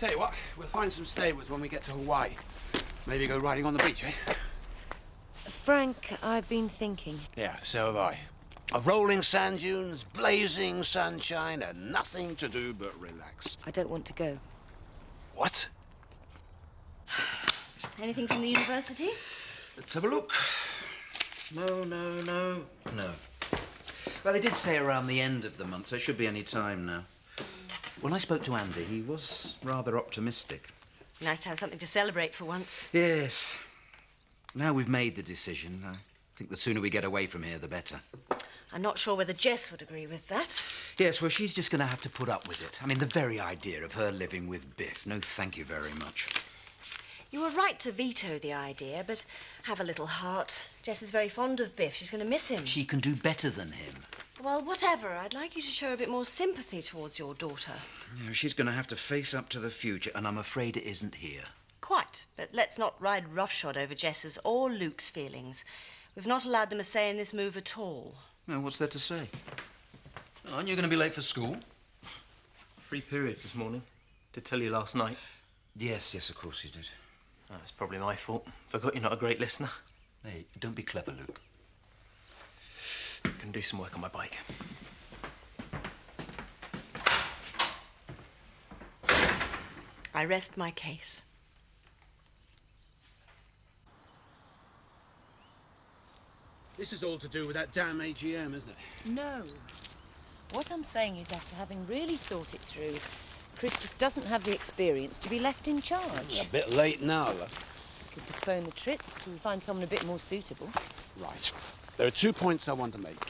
Tell you what, we'll find some stables when we get to Hawaii. Maybe go riding on the beach, eh? Frank, I've been thinking. Yeah, so have I. Of rolling sand dunes, blazing sunshine, and nothing to do but relax. I don't want to go. What? Anything from the university? Let's have a look. No. Well, they did say around the end of the month, so it should be any time now. When I spoke to Andy, he was rather optimistic. Nice to have something to celebrate for once. Yes. Now we've made the decision, I think the sooner we get away from here, the better. I'm not sure whether Jess would agree with that. Yes, well, she's just going to have to put up with it. I mean, the very idea of her living with Biff. No, thank you very much. You were right to veto the idea, but have a little heart. Jess is very fond of Biff. She's going to miss him. She can do better than him. Well, whatever. I'd like you to show a bit more sympathy towards your daughter. Yeah, she's going to have to face up to the future, and I'm afraid it isn't here. Quite. But let's not ride roughshod over Jess's or Luke's feelings. We've not allowed them a say in this move at all. Well, what's there to say? Aren't you going to be late for school? 3 periods this morning. Did tell you last night. Yes, of course you did. Oh, it's probably my fault. Forgot you're not a great listener. Hey, don't be clever, Luke. Can do some work on my bike. I rest my case. This is all to do with that damn AGM, isn't it? No. What I'm saying is, after having really thought it through, Chris just doesn't have the experience to be left in charge. A bit late now, look. Could postpone the trip till we find someone a bit more suitable. Right. There are 2 points I want to make.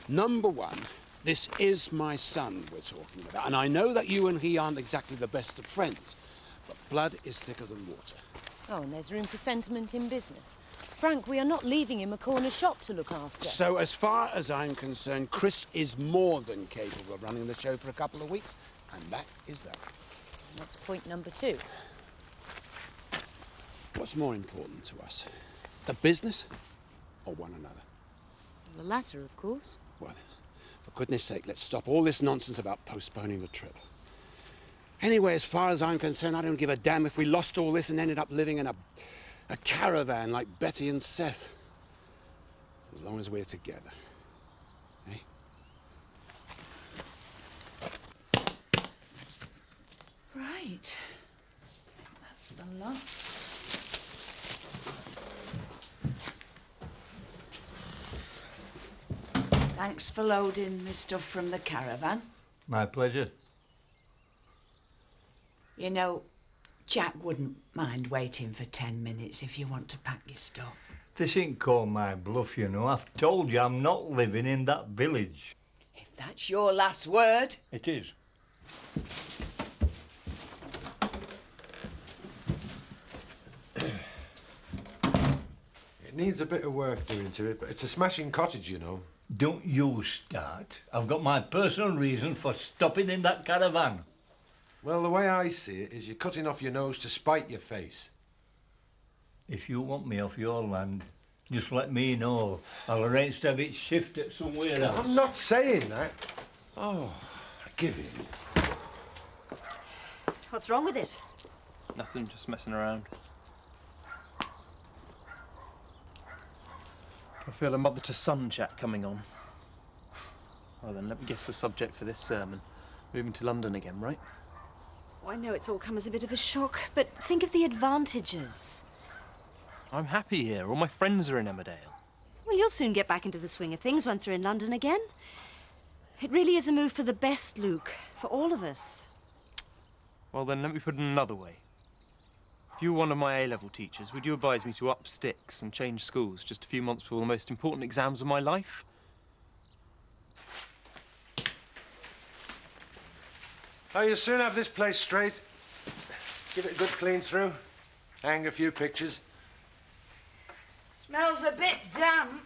Number one, this is my son we're talking about, and I know that you and he aren't exactly the best of friends, but blood is thicker than water. Oh, and there's room for sentiment in business. Frank, we are not leaving him a corner shop to look after. So, as far as I'm concerned, Chris is more than capable of running the show for a couple of weeks, and that is that. And that's point number 2. What's more important to us, the business or one another? The latter, of course. Well, for goodness sake, let's stop all this nonsense about postponing the trip. Anyway, as far as I'm concerned, I don't give a damn if we lost all this and ended up living in a caravan like Betty and Seth. As long as we're together. Eh? Right. That's the lot. Thanks for loading my stuff from the caravan. My pleasure. You know, Jack wouldn't mind waiting for 10 minutes if you want to pack your stuff. This ain't called my bluff, you know. I've told you I'm not living in that village. If that's your last word. It is. It needs a bit of work doing to it, but it's a smashing cottage, you know. Don't you start. I've got my personal reason for stopping in that caravan. Well, the way I see it is you're cutting off your nose to spite your face. If you want me off your land, just let me know. I'll arrange to have it shifted somewhere else. I'm not saying that. Oh, give in. What's wrong with it? Nothing, just messing around. I feel a mother-to-son chat coming on. Well then, let me guess the subject for this sermon. Moving to London again, right? Oh, I know it's all come as a bit of a shock, but think of the advantages. I'm happy here. All my friends are in Emmerdale. Well, you'll soon get back into the swing of things once you're in London again. It really is a move for the best, Luke, for all of us. Well then, let me put it another way. If you were one of my A-level teachers, would you advise me to up sticks and change schools just a few months before the most important exams of my life? Oh, you'll soon have this place straight. Give it a good clean through. Hang a few pictures. Smells a bit damp.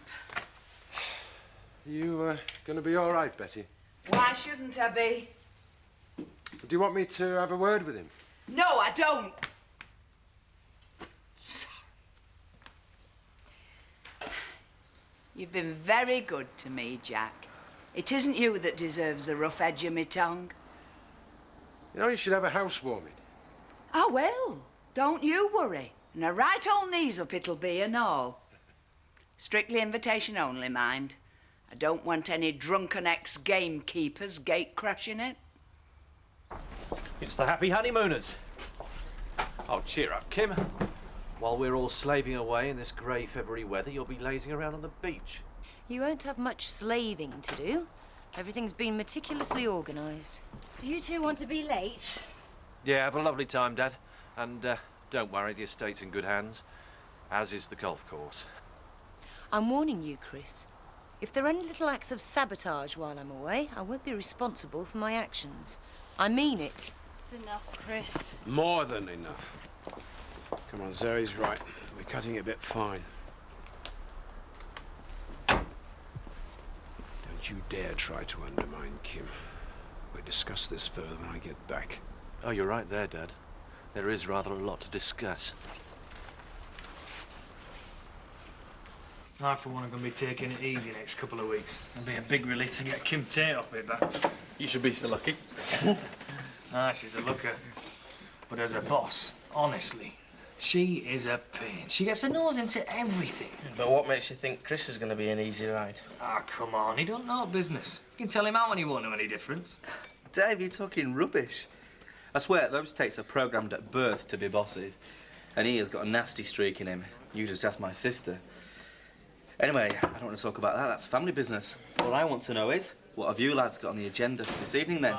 You going to be all right, Betty? Why shouldn't I be? Do you want me to have a word with him? No, I don't. You've been very good to me, Jack. It isn't you that deserves the rough edge of my tongue. You know, you should have a housewarming. I will. Don't you worry. And a right old knees up it'll be and all. Strictly invitation only, mind. I don't want any drunken ex-gamekeepers gate-crashing it. It's the happy honeymooners. Oh, cheer up, Kim. While we're all slaving away in this grey February weather, you'll be lazing around on the beach. You won't have much slaving to do. Everything's been meticulously organised. Do you two want to be late? Yeah, have a lovely time, Dad. And don't worry, the estate's in good hands, as is the golf course. I'm warning you, Chris. If there are any little acts of sabotage while I'm away, I won't be responsible for my actions. I mean it. It's enough, Chris. More than enough. Come on, Zoe's right. We're cutting it a bit fine. Don't you dare try to undermine Kim. We'll discuss this further when I get back. Oh, you're right there, Dad. There is rather a lot to discuss. I, for one, am going to be taking it easy next couple of weeks. It'll be a big relief to get Kim Tate off me back. You should be so lucky. She's a looker. But as a boss, honestly, she is a pain. She gets her nose into everything. But what makes you think Chris is going to be an easy ride? Ah, come on, he don't know business. You can tell him out and he won't know any difference. Dave, you're talking rubbish. I swear, those Tates are programmed at birth to be bosses. And he has got a nasty streak in him. You just ask my sister. Anyway, I don't want to talk about that. That's family business. All I want to know is, what have you lads got on the agenda for this evening, then?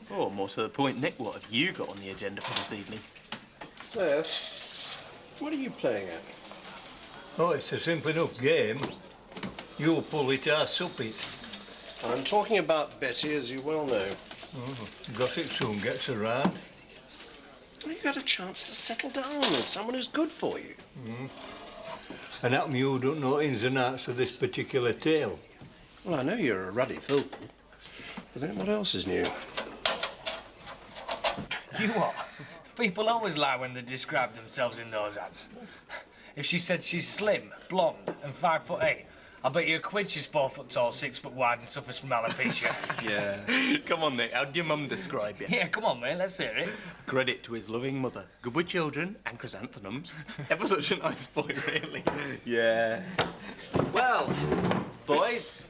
Oh, more to the point, Nick, what have you got on the agenda for this evening? Sir, what are you playing at? Oh, it's a simple enough game. You pull it, I sup it. I'm talking about Betty, as you well know. Gossip soon gets around. Well, you got a chance to settle down with someone who's good for you. And how come you don't know ins and outs of this particular tale? Well, I know you're a ruddy fool. But then what else is new? You what? People always lie when they describe themselves in those ads. If she said she's slim, blonde, and 5'8", I bet you a quid she's 4 foot tall, 6 foot wide, and suffers from alopecia. Yeah. Come on, Nick. How'd your mum describe you? Yeah, come on, mate. Let's hear it. Credit to his loving mother. Good with children and chrysanthemums. Ever such a nice boy, really. Yeah. Well, boys,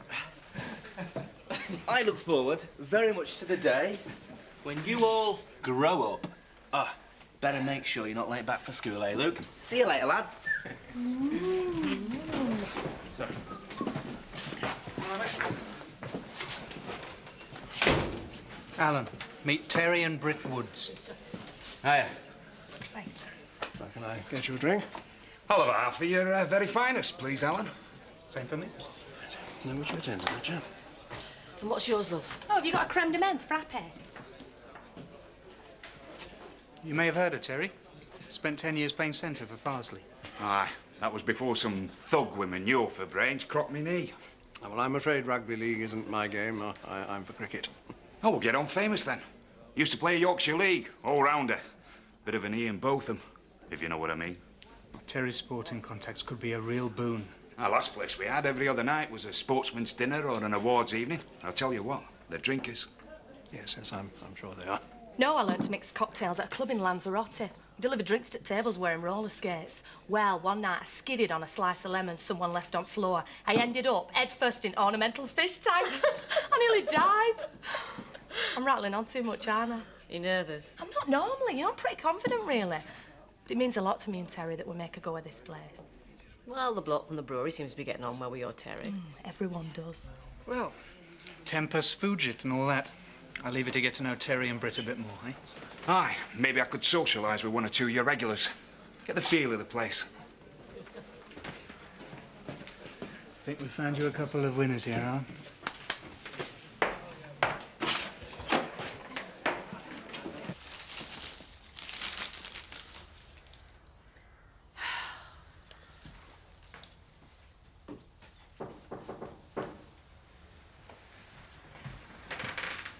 I look forward very much to the day when you all grow up. Ah, better make sure you're not late back for school, eh, Luke? See you later, lads. Sorry. Alan, meet Terry and Britt Woods. Hiya. How can I get you a drink? I'll have a half of your very finest, please, Alan. Same for me. Then would you attend, would you? And what's yours, love? Oh, have you got a creme de menthe frappe? You may have heard of Terry. Spent 10 years playing centre for Farsley. Aye, that was before some thug women, you're for brains, cropped me knee. Well, I'm afraid rugby league isn't my game. I'm for cricket. Oh, we'll get on famous then. Used to play Yorkshire League, all-rounder. Bit of an E in both them, if you know what I mean. Terry's sporting contacts could be a real boon. Our last place we had every other night was a sportsman's dinner or an awards evening. I'll tell you what, they're drinkers. Yes, I'm sure they are. No, I learnt to mix cocktails at a club in Lanzarote. We delivered drinks to tables wearing roller skates. Well, one night I skidded on a slice of lemon someone left on floor. I ended up head first in ornamental fish tank. I nearly died. I'm rattling on too much, aren't I? You nervous? I'm not normally, you know, I'm pretty confident, really. But it means a lot to me and Terry that we make a go of this place. Well, the bloke from the brewery seems to be getting on well with your Terry. Everyone does. Well, tempus fugit and all that. I'll leave it to get to know Terry and Britt a bit more, eh? Aye, maybe I could socialise with one or two of your regulars. Get the feel of the place. I think we found you a couple of winners here, Alan.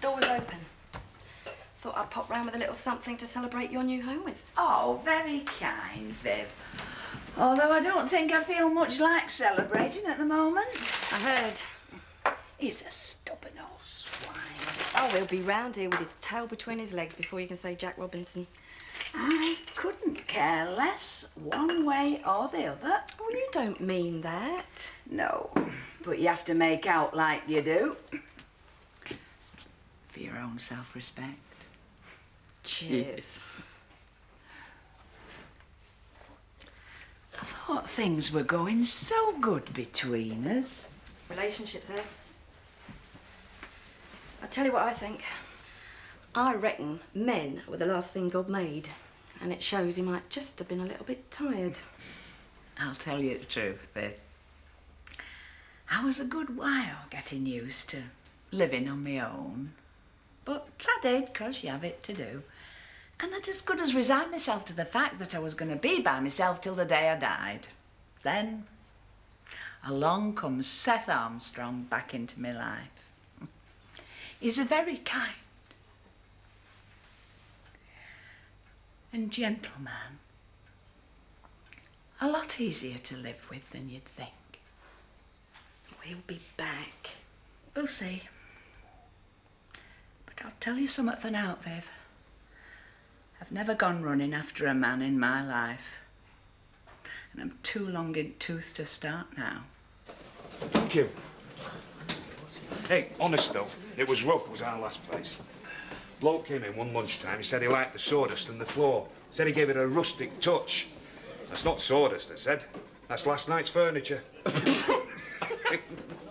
Door was open. Thought I'd pop round with a little something to celebrate your new home with. Oh, very kind, Viv. Although I don't think I feel much like celebrating at the moment. I heard. He's a stubborn old swine. Oh, he'll be round here with his tail between his legs before you can say Jack Robinson. I couldn't care less one way or the other. Oh, you don't mean that. No, but you have to make out like you do. For your own self-respect. Cheers. I thought things were going so good between us. Relationships, eh? I'll tell you what I think. I reckon men were the last thing God made. And it shows he might just have been a little bit tired. I'll tell you the truth, babe. I was a good while getting used to living on my own. But I did, 'cause you have it to do. And I'd as good as resigned myself to the fact that I was going to be by myself till the day I died. Then, along comes Seth Armstrong back into my life. He's a very kind and gentle man. A lot easier to live with than you'd think. He'll be back. We'll see. But I'll tell you something for now, Viv. I've never gone running after a man in my life. And I'm too long in tooth to start now. Thank you. Hey, honest though, it was rough, was our last place. Bloke came in one lunchtime, he said he liked the sawdust and the floor. Said he gave it a rustic touch. That's not sawdust, I said. That's last night's furniture.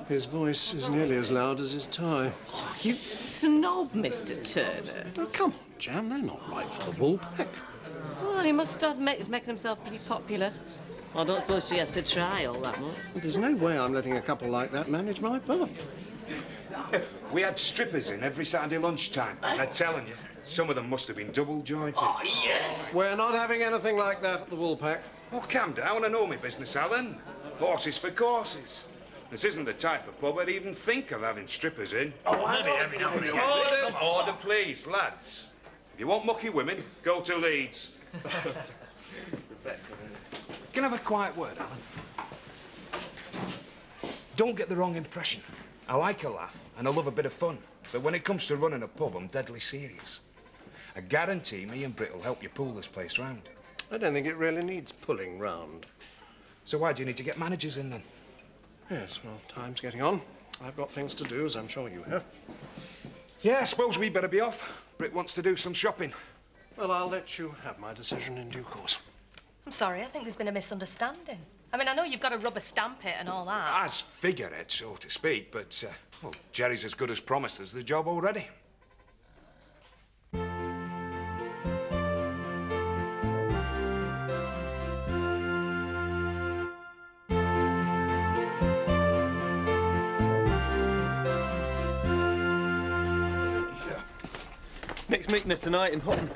His voice is nearly as loud as his tie. Oh, you snob, Mr. Turner. Oh, come on, Jan, they're not right for the Woolpack. Well, he must admit he's making himself pretty popular. I don't suppose she has to try all that much. There's no way I'm letting a couple like that manage my pub. We had strippers in every Saturday lunchtime, and I'm telling you, some of them must have been double jointed. Oh, yes! We're not having anything like that at the Woolpack. Oh, calm down, I know my business, Alan. Horses for courses. This isn't the type of pub I'd even think of having strippers in. Order, please, lads. If you want mucky women, go to Leeds. Can I have a quiet word, Alan? Don't get the wrong impression. I like a laugh and I love a bit of fun. But when it comes to running a pub, I'm deadly serious. I guarantee me and Britt will help you pull this place round. I don't think it really needs pulling round. So why do you need to get managers in, then? Yes, well, time's getting on. I've got things to do, as I'm sure you have. Yeah, I suppose we better be off. Britt wants to do some shopping. Well, I'll let you have my decision in due course. I'm sorry, I think there's been a misunderstanding. I mean, I know you've got to rubber stamp it and all that. As figurehead, so to speak, but, well, Jerry's as good as promised us the job already. Next meeting of tonight in Hutton.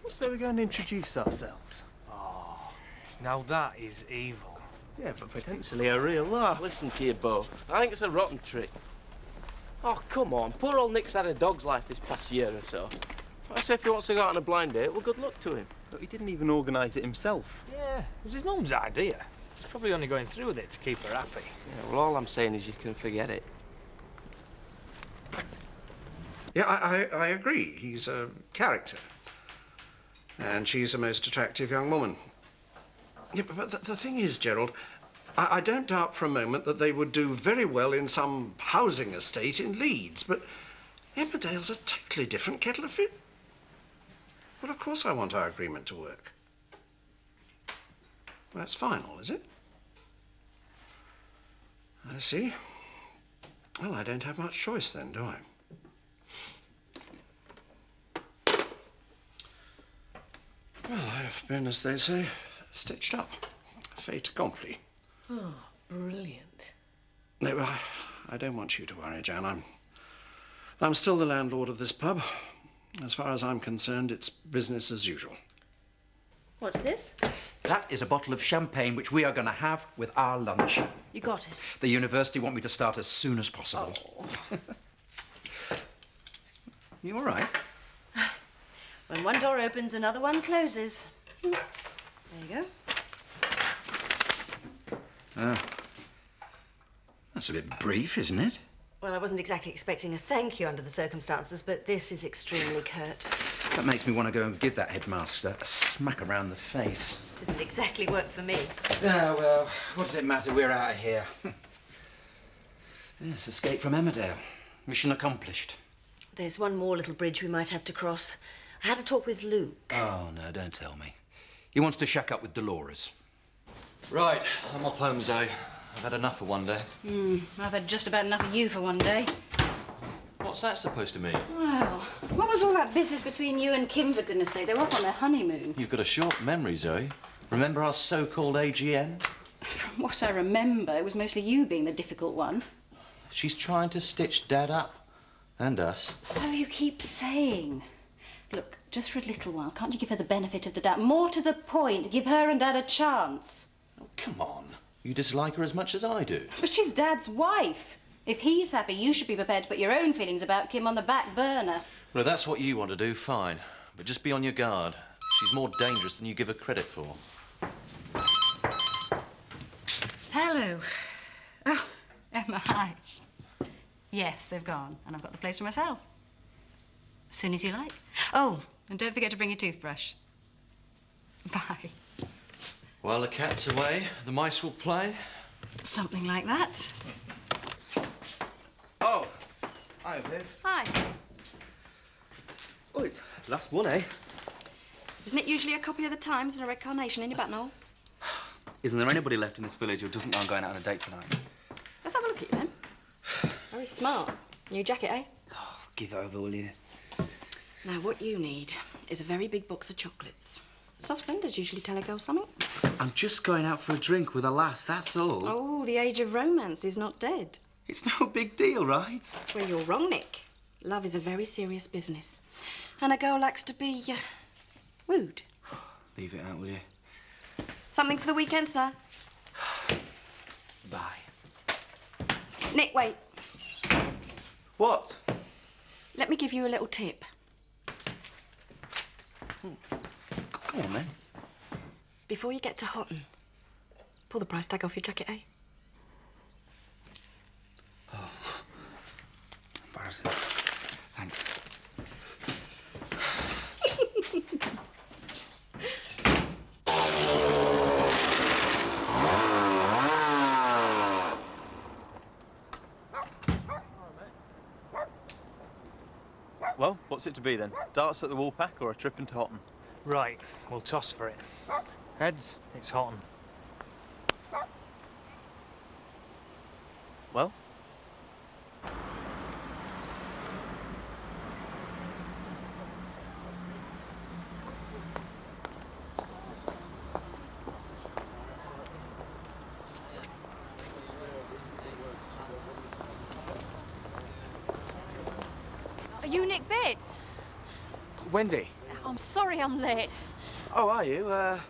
So we're going to introduce ourselves. Oh, now that is evil. Yeah, but potentially a real laugh. Listen to you both. I think it's a rotten trick. Oh, come on. Poor old Nick's had a dog's life this past year or so. I say if he wants to go out on a blind date, well, good luck to him. But he didn't even organise it himself. Yeah, it was his mum's idea. He's probably only going through with it to keep her happy. Yeah, well, all I'm saying is you can forget it. Yeah, I agree. He's a character. And she's a most attractive young woman. Yeah, but the thing is, Gerald, I don't doubt for a moment that they would do very well in some housing estate in Leeds, but Emmerdale's a totally different kettle of fish. Well, of course I want our agreement to work. Well, that's final, is it? I see. Well, I don't have much choice then, do I? Well, I've been, as they say, stitched up. Fait accompli. Oh, brilliant. No, I don't want you to worry, Jan. I'm still the landlord of this pub. As far as I'm concerned, it's business as usual. What's this? That is a bottle of champagne which we are going to have with our lunch. You got it. The university want me to start as soon as possible. Oh. You all right? When one door opens, another one closes. There you go. That's a bit brief, isn't it? Well, I wasn't exactly expecting a thank you under the circumstances, but this is extremely curt. That makes me want to go and give that headmaster a smack around the face. Didn't exactly work for me. Yeah, well, what does it matter? We're out of here. Yes, escape from Emmerdale. Mission accomplished. There's one more little bridge we might have to cross. I had a talk with Luke. Oh, no, don't tell me. He wants to shack up with Dolores. Right, I'm off home, Zoe. I've had enough for one day. I've had just about enough of you for one day. What's that supposed to mean? Well, what was all that business between you and Kim, for goodness sake? They were off on their honeymoon. You've got a short memory, Zoe. Remember our so-called AGM? From what I remember, it was mostly you being the difficult one. She's trying to stitch Dad up. And us. So you keep saying. Look, just for a little while, can't you give her the benefit of the doubt? More to the point, give her and Dad a chance. Oh, come on. You dislike her as much as I do. But she's Dad's wife. If he's happy, you should be prepared to put your own feelings about Kim on the back burner. Well, if that's what you want to do, fine. But just be on your guard. She's more dangerous than you give her credit for. Hello. Oh, Emma, hi. Yes, they've gone, and I've got the place to myself. As soon as you like. Oh, and don't forget to bring your toothbrush. Bye. While the cat's away, the mice will play. Something like that. Oh, hi, Viv. Hi. Oh, it's last one, eh? Isn't it usually a copy of the Times and a red carnation in your buttonhole? Isn't there anybody left in this village who doesn't know I'm going out on a date tonight? Let's have a look at you then. Very smart. New jacket, eh? Oh, give it over, will you? Now, what you need is a very big box of chocolates. Soft senders usually tell a girl something. I'm just going out for a drink with a lass, that's all. Oh, the age of romance is not dead. It's no big deal, right? That's where you're wrong, Nick. Love is a very serious business. And a girl likes to be, wooed. Leave it out, will you? Something for the weekend, sir? Bye. Nick, wait. What? Let me give you a little tip. Come on, then. Before you get to Houghton, pull the price tag off your jacket, eh? Oh. Embarrassing. Thanks. Well, what's it to be then? Darts at the Woolpack or a trip into Houghton? Right, we'll toss for it. Heads, it's Houghton. Well? Are you Nick Bates? Wendy. I'm sorry I'm late. Oh, are you? I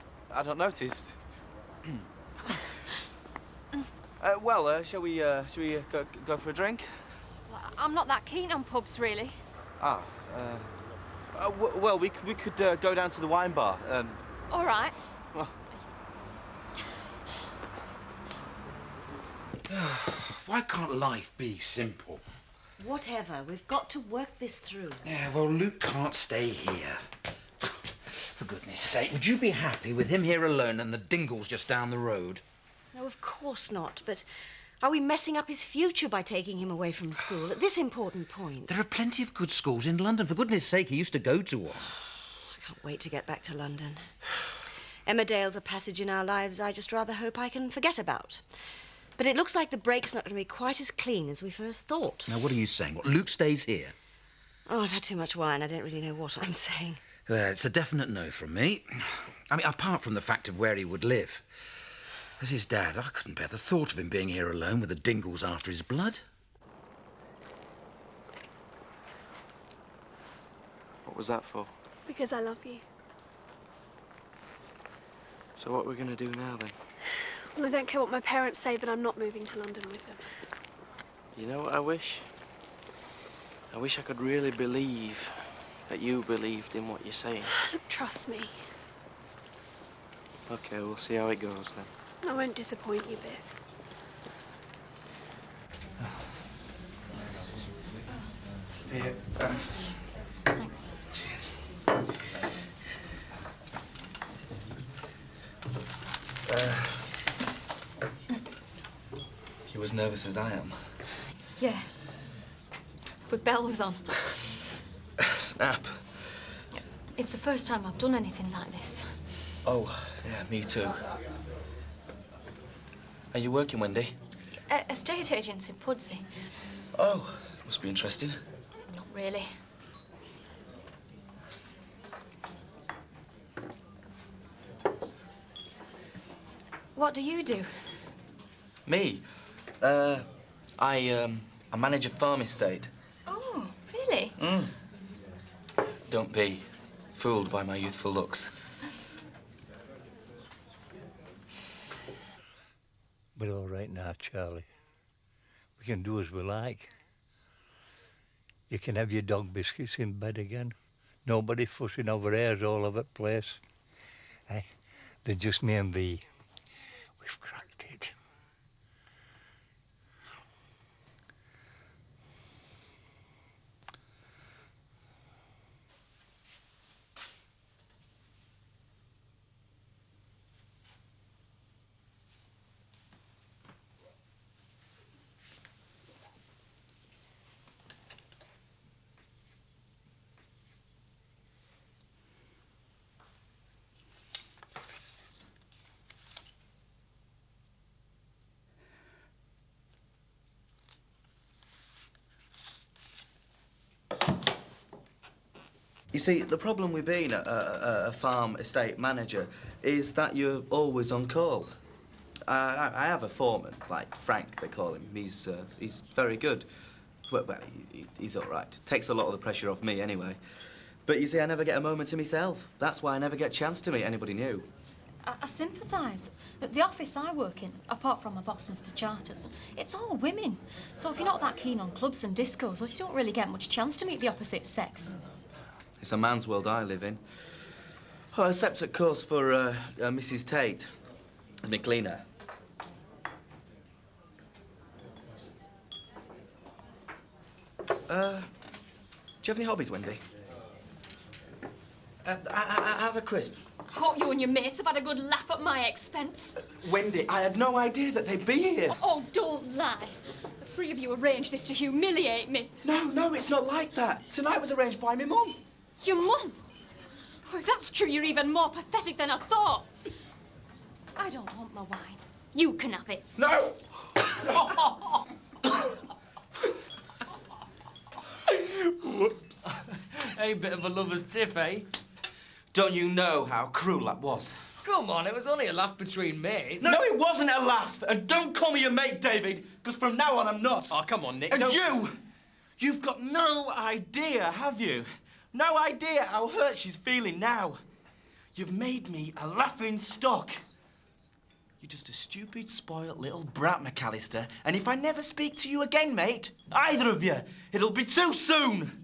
not noticed. Shall we go for a drink? I'm not that keen on pubs, really. Ah, well, we could go down to the wine bar. All right. Well. Why can't life be simple? Whatever. We've got to work this through. Yeah, well, Luke can't stay here. For goodness sake, would you be happy with him here alone and the Dingles just down the road? No, of course not. But are we messing up his future by taking him away from school at this important point? There are plenty of good schools in London. For goodness sake, he used to go to one. I can't wait to get back to London. Emmerdale's a passage in our lives I just rather hope I can forget about. But it looks like the break's not going to be quite as clean as we first thought. Now, what are you saying? What, Luke stays here? Oh, I've had too much wine. I don't really know what I'm saying. Well, it's a definite no from me. I mean, apart from the fact of where he would live. As his dad, I couldn't bear the thought of him being here alone with the Dingles after his blood. What was that for? Because I love you. So what are we going to do now, then? Well, I don't care what my parents say, but I'm not moving to London with them. You know what I wish? I wish I could really believe that you believed in what you're saying. Look, trust me. Okay, we'll see how it goes, then. I won't disappoint you, Biff. Here. Thanks. Cheers. You as nervous as I am? Yeah. With bells on. Snap. It's the first time I've done anything like this. Oh, yeah, me too. Are you working, Wendy? Estate agents in Pudsey. Oh, must be interesting. Not really. What do you do? Me? I manage a farm estate. Oh, really? Don't be fooled by my youthful looks. We're all right now, Charlie. We can do as we like. You can have your dog biscuits in bed again. Nobody fussing over hairs all over the place. Hey, they're just me and thee. We've cracked it. You see, the problem with being a farm estate manager is that you're always on call. I have a foreman, like Frank, they call him. He's very good. Well, he's all right. Takes a lot of the pressure off me, anyway. But you see, I never get a moment to myself. That's why I never get a chance to meet anybody new. I sympathise. The office I work in, apart from my boss, Mr. Charters, it's all women. So if you're not that keen on clubs and discos, well, you don't really get much chance to meet the opposite sex. It's a man's world I live in. Oh, except, of course, for Mrs. Tate, as my cleaner. Do you have any hobbies, Wendy? I have a crisp. Hope you and your mates have had a good laugh at my expense. Wendy, I had no idea that they'd be here. Oh, don't lie. The three of you arranged this to humiliate me. No, it's not like that. Tonight was arranged by my mum. Your mum? Well, if that's true, you're even more pathetic than I thought. I don't want my wine. You can have it. No! Whoops. A bit of a lover's tiff, eh? Don't you know how cruel that was? Come on, it was only a laugh between mates. No, it wasn't a laugh. And don't call me your mate, David, because from now on I'm not. Oh, come on, Nick. And you've got no idea, have you? No idea how hurt she's feeling now. You've made me a laughing stock. You're just a stupid, spoilt little brat, McAllister. And if I never speak to you again, mate, either of you, it'll be too soon.